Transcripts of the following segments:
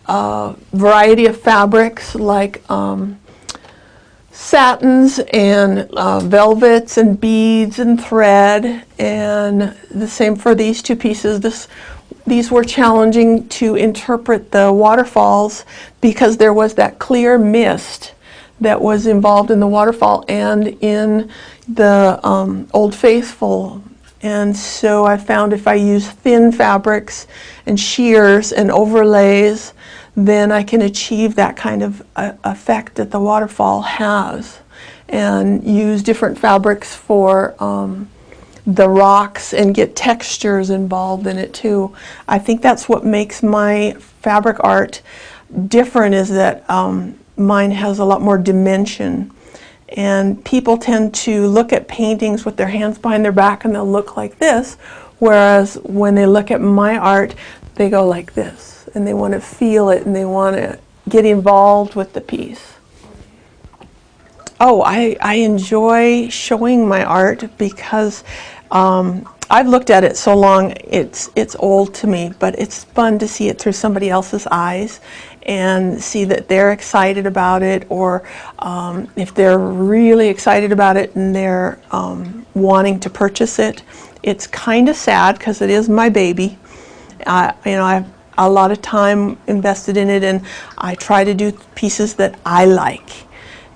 a variety of fabrics like satins and velvets and beads and thread, and the same for these two pieces. These were challenging to interpret the waterfalls because there was that clear mist that was involved in the waterfall and in the Old Faithful. And so I found if I use thin fabrics and shears and overlays, then I can achieve that kind of effect that the waterfall has, and use different fabrics for the rocks and get textures involved in it too. I think that's what makes my fabric art different, is that mine has a lot more dimension. And people tend to look at paintings with their hands behind their back and they'll look like this, whereas when they look at my art, they go like this, and they want to feel it and they want to get involved with the piece. Oh, I enjoy showing my art because I've looked at it so long, it's old to me, but it's fun to see it through somebody else's eyes and see that they're excited about it, or if they're really excited about it and they're wanting to purchase it. It's kind of sad because it is my baby. You know, I have a lot of time invested in it, and I try to do pieces that I like.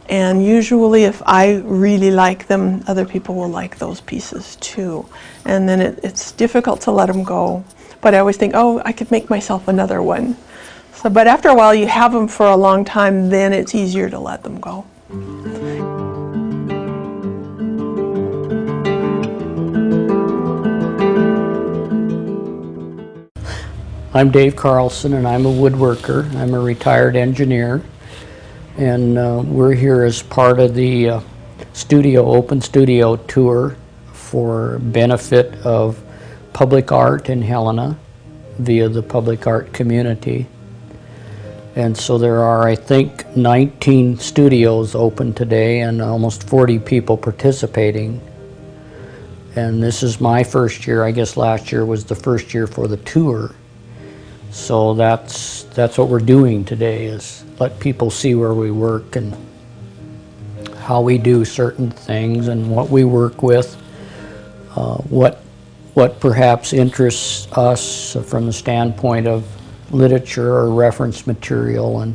And usually if I really like them, other people will like those pieces too. And then it's difficult to let them go. But I always think, oh, I could make myself another one. So, but after a while, you have them for a long time, then it's easier to let them go. I'm Dave Carlson, and I'm a woodworker. I'm a retired engineer. And we're here as part of the open studio tour for benefit of public art in Helena via the public art community. And so there are, I think, 19 studios open today and almost 40 people participating. And this is my first year. I guess last year was the first year for the tour. So that's what we're doing today, is let people see where we work and how we do certain things and what we work with, what perhaps interests us from the standpoint of literature or reference material, and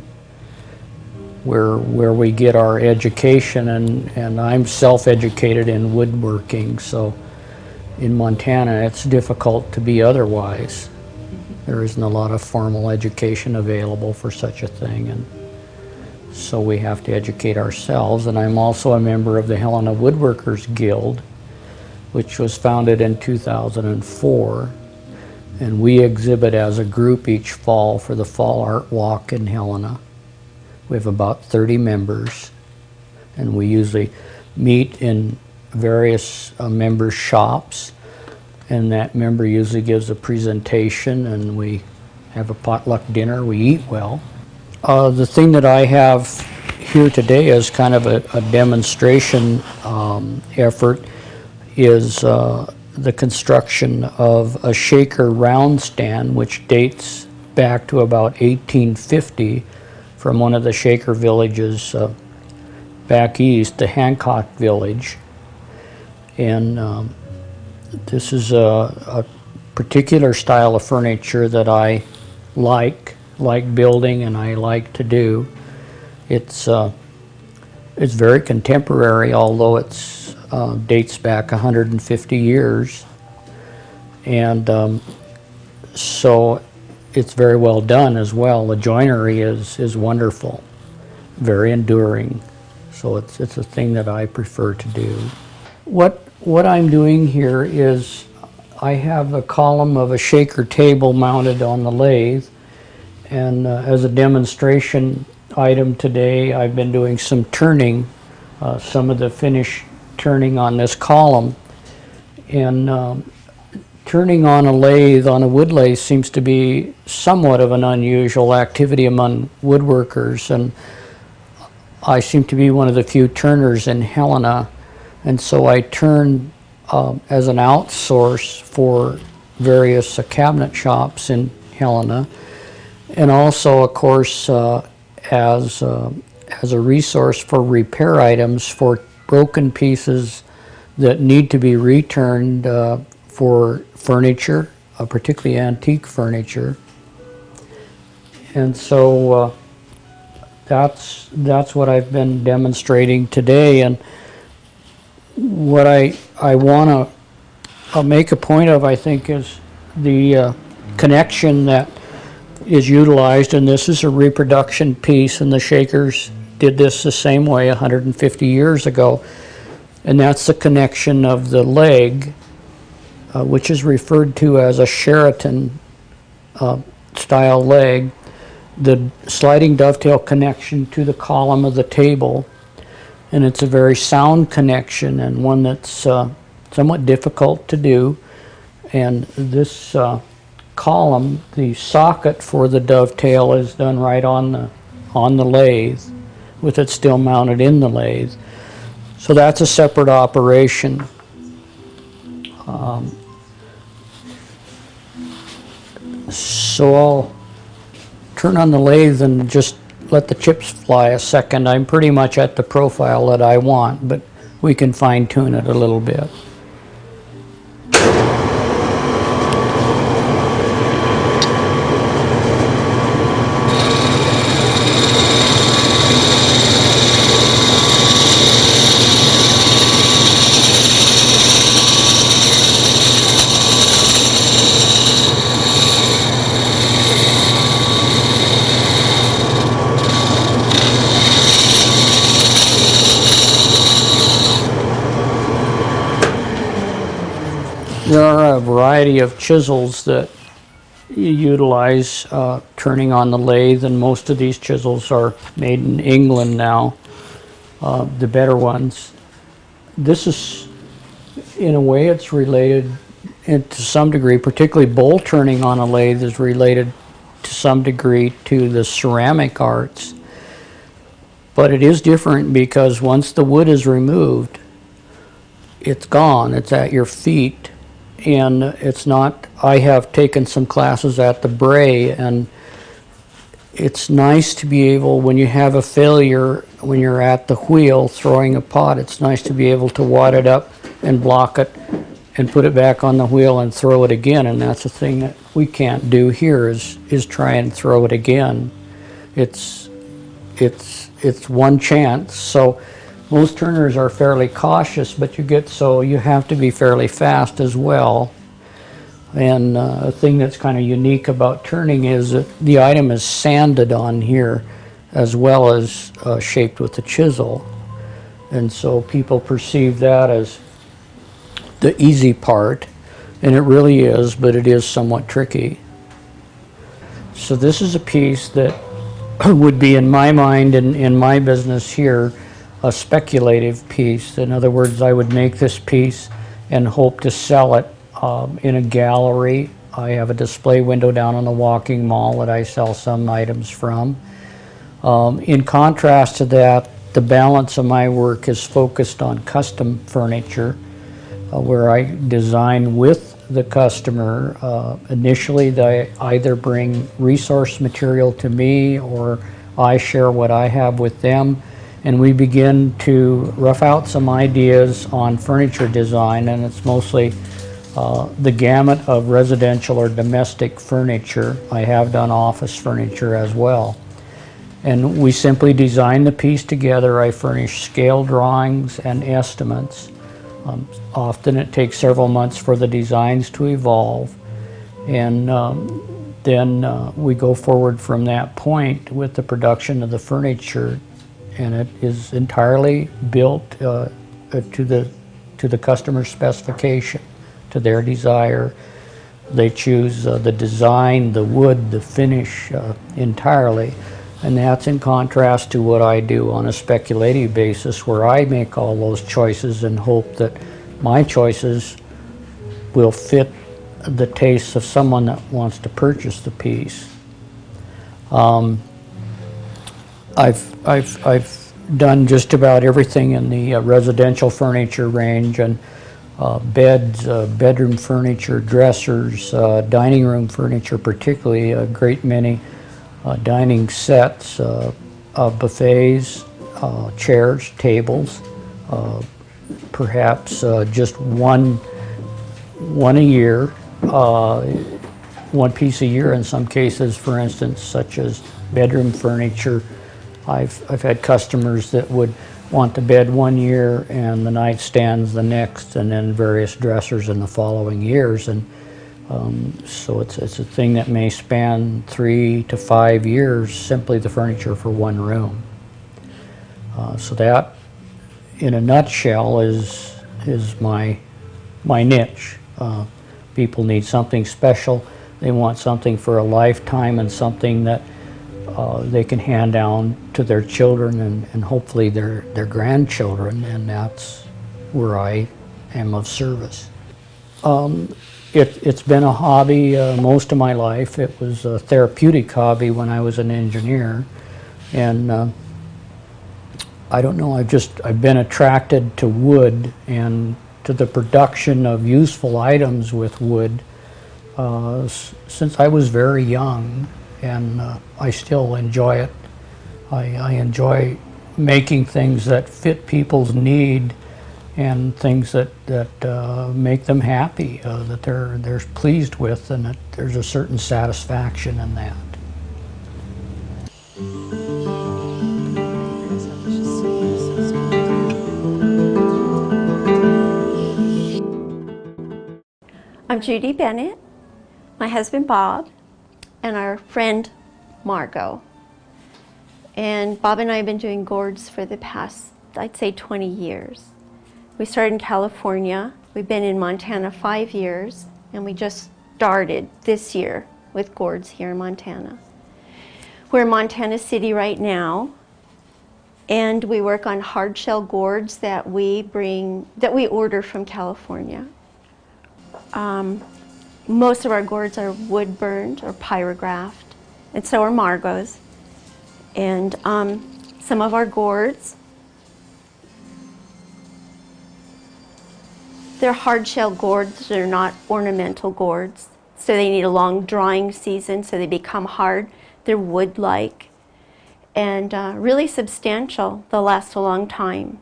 where we get our education. And I'm self-educated in woodworking, so in Montana it's difficult to be otherwise. There isn't a lot of formal education available for such a thing, and so we have to educate ourselves. And I'm also a member of the Helena Woodworkers Guild, which was founded in 2004, and we exhibit as a group each fall for the Fall Art Walk in Helena. We have about 30 members, and we usually meet in various members' shops, and that member usually gives a presentation, and we have a potluck dinner. We eat well. The thing that I have here today as kind of a demonstration effort is the construction of a shaker round stand, which dates back to about 1850 from one of the shaker villages back east, the Hancock Village. And this is a particular style of furniture that I like building and I like to do. It's very contemporary, although it's dates back 150 years, and so it's very well done as well. The joinery is wonderful, very enduring. So it's a thing that I prefer to do. What I'm doing here is I have a column of a shaker table mounted on the lathe, and as a demonstration item today, I've been doing some turning, some of the finish turning on this column. And turning on a lathe, on a wood lathe, seems to be somewhat of an unusual activity among woodworkers, and I seem to be one of the few turners in Helena. And so I turn as an outsource for various cabinet shops in Helena. and also, of course, as a resource for repair items for broken pieces that need to be returned for furniture, particularly antique furniture. And so that's what I've been demonstrating today. And what I want to make a point of, I think, is the connection that is utilized, and this is a reproduction piece, and the Shakers did this the same way 150 years ago, and that's the connection of the leg, which is referred to as a Sheraton style leg, the sliding dovetail connection to the column of the table, and it's a very sound connection and one that's somewhat difficult to do. And this column, the socket for the dovetail, is done right on the lathe, with it still mounted in the lathe. So that's a separate operation. So I'll turn on the lathe and just let the chips fly a second. I'm pretty much at the profile that I want, but we can fine tune it a little bit. There are a variety of chisels that you utilize turning on the lathe, and most of these chisels are made in England now, the better ones. This is, in a way, it's related to some degree, particularly bowl turning on a lathe is related to some degree to the ceramic arts. But it is different because once the wood is removed, it's gone, it's at your feet. And it's not, I have taken some classes at the Bray, and it's nice to be able, when you have a failure, when you're at the wheel throwing a pot, it's nice to be able to wad it up and block it and put it back on the wheel and throw it again. And that's the thing that we can't do here is try and throw it again. It's one chance. So most turners are fairly cautious, but you have to be fairly fast as well. And a thing that's kind of unique about turning is that the item is sanded on here as well as shaped with the chisel. And so people perceive that as the easy part, and it really is, but it is somewhat tricky. So this is a piece that would be, in my mind and in my business here, a speculative piece. In other words, I would make this piece and hope to sell it in a gallery. I have a display window down on the Walking Mall that I sell some items from. In contrast to that, the balance of my work is focused on custom furniture, where I design with the customer. Initially, they either bring resource material to me or I share what I have with them, and we begin to rough out some ideas on furniture design, and it's mostly the gamut of residential or domestic furniture. I have done office furniture as well. And we simply design the piece together. I furnish scale drawings and estimates. Often it takes several months for the designs to evolve, and then we go forward from that point with the production of the furniture, and it is entirely built to the customer's specification, to their desire. They choose the design, the wood, the finish entirely, and that's in contrast to what I do on a speculative basis, where I make all those choices and hope that my choices will fit the tastes of someone that wants to purchase the piece. I've done just about everything in the residential furniture range, and beds, bedroom furniture, dressers, dining room furniture, particularly a great many. dining sets, buffets, chairs, tables, perhaps just one a year, one piece a year in some cases, for instance, such as bedroom furniture. I've had customers that would want the bed one year and the nightstands the next, and then various dressers in the following years. And so it's a thing that may span 3 to 5 years, simply the furniture for one room. So that, in a nutshell, is my niche. People need something special. They want something for a lifetime and something that they can hand down to their children and hopefully their grandchildren, and that's where I am of service. It's been a hobby most of my life. It was a therapeutic hobby when I was an engineer, and I don't know, I've been attracted to wood and to the production of useful items with wood since I was very young, and I still enjoy it. I enjoy making things that fit people's need and things that make them happy, that they're pleased with, and that there's a certain satisfaction in that. I'm Judi Bennett, my husband Bob, and our friend Margot. And Bob and I have been doing gourds for the past, I'd say, 20 years. We started in California. We've been in Montana 5 years, and we just started this year with gourds here in Montana. We're in Montana City right now, and we work on hard shell gourds that we order from California. Most of our gourds are wood burned or pyrographed, and so are Margot's. And some of our gourds, they're hard shell gourds. They're not ornamental gourds, so they need a long drying season, so they become hard. They're wood-like and really substantial. They'll last a long time.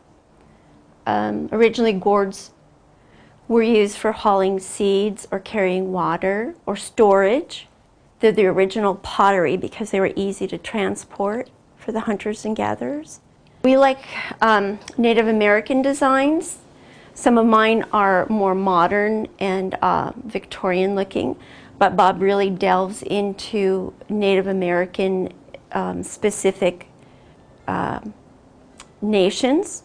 Originally, gourds were used for hauling seeds or carrying water or storage. They're the original pottery because they were easy to transport for the hunters and gatherers. We like Native American designs. Some of mine are more modern and Victorian looking, but Bob really delves into Native American specific nations.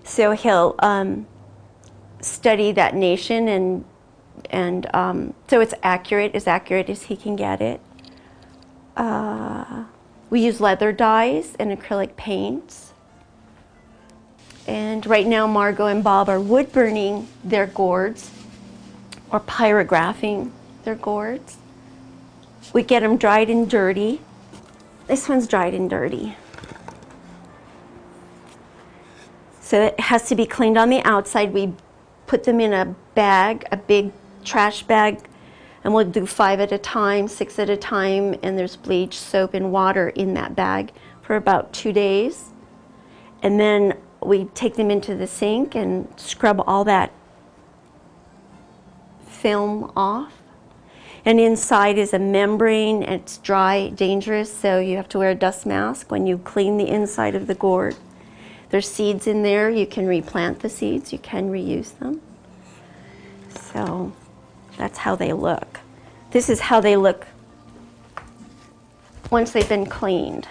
So he'll study that nation, and so it's as accurate as he can get it. We use leather dyes and acrylic paints. And right now Margot and Bob are wood burning their gourds or pyrographing their gourds. We get them dried and dirty. This one's dried and dirty. So it has to be cleaned on the outside. We put them in a bag, a big trash bag, and we'll do 5 at a time, 6 at a time, and there's bleach, soap, and water in that bag for about 2 days. And then we take them into the sink and scrub all that film off. And inside is a membrane. It's dry, dangerous, so you have to wear a dust mask when you clean the inside of the gourd. There's seeds in there. You can replant the seeds. You can reuse them. So that's how they look. This is how they look once they've been cleaned.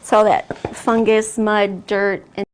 So that fungus, mud, dirt, and